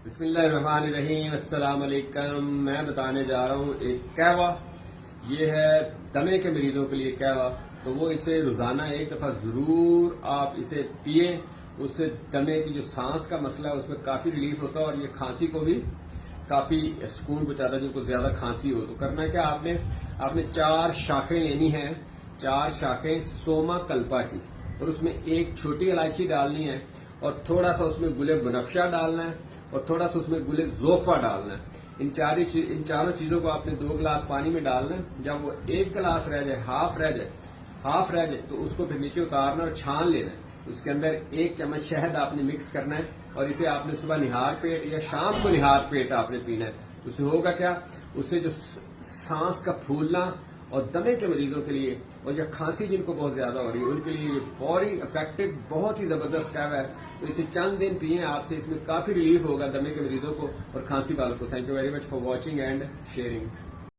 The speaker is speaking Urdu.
بسم اللہ الرحمن الرحیم، السلام علیکم۔ میں بتانے جا رہا ہوں ایک قہوہ، یہ ہے دمے کے مریضوں کے لیے قہوہ۔ تو وہ اسے روزانہ ایک دفعہ ضرور آپ اسے پیئیں، اس سے دمے کی جو سانس کا مسئلہ ہے اس میں کافی ریلیف ہوتا ہے اور یہ کھانسی کو بھی کافی سکون پہنچاتا ہے۔ جن کو زیادہ کھانسی ہو تو کرنا ہے کیا، آپ نے 4 شاخیں لینی ہیں، 4 شاخیں سوما کلپا کی، اور اس میں ایک چھوٹی الائچی ڈالنی ہے اور تھوڑا سا اس میں گل بنفشہ ڈالنا ہے اور تھوڑا سا اس میں گل زوفا ڈالنا ہے۔ ان چاروں چیزوں کو آپ نے 2 گلاس پانی میں ڈالنا ہے۔ جب وہ 1 گلاس رہ جائے، ہاف رہ جائے تو اس کو پھر نیچے اتارنا اور چھان لینا ہے۔ اس کے اندر 1 چمچ شہد آپ نے مکس کرنا ہے اور اسے آپ نے صبح نہار پیٹ یا شام کو نہار پیٹ آپ نے پینا ہے۔ اس سے ہوگا کیا، اس سے جو سانس کا پھولنا اور دمے کے مریضوں کے لیے اور یا کھانسی جن کو بہت زیادہ ہو رہی ہے ان کے لیے یہ فوری افیکٹو بہت ہی زبردست قہوہ ہے۔ تو اسے چند دن پئیں آپ سے، اس میں کافی ریلیف ہوگا دمے کے مریضوں کو اور کھانسی والوں کو۔ Thank you very much for watching and sharing.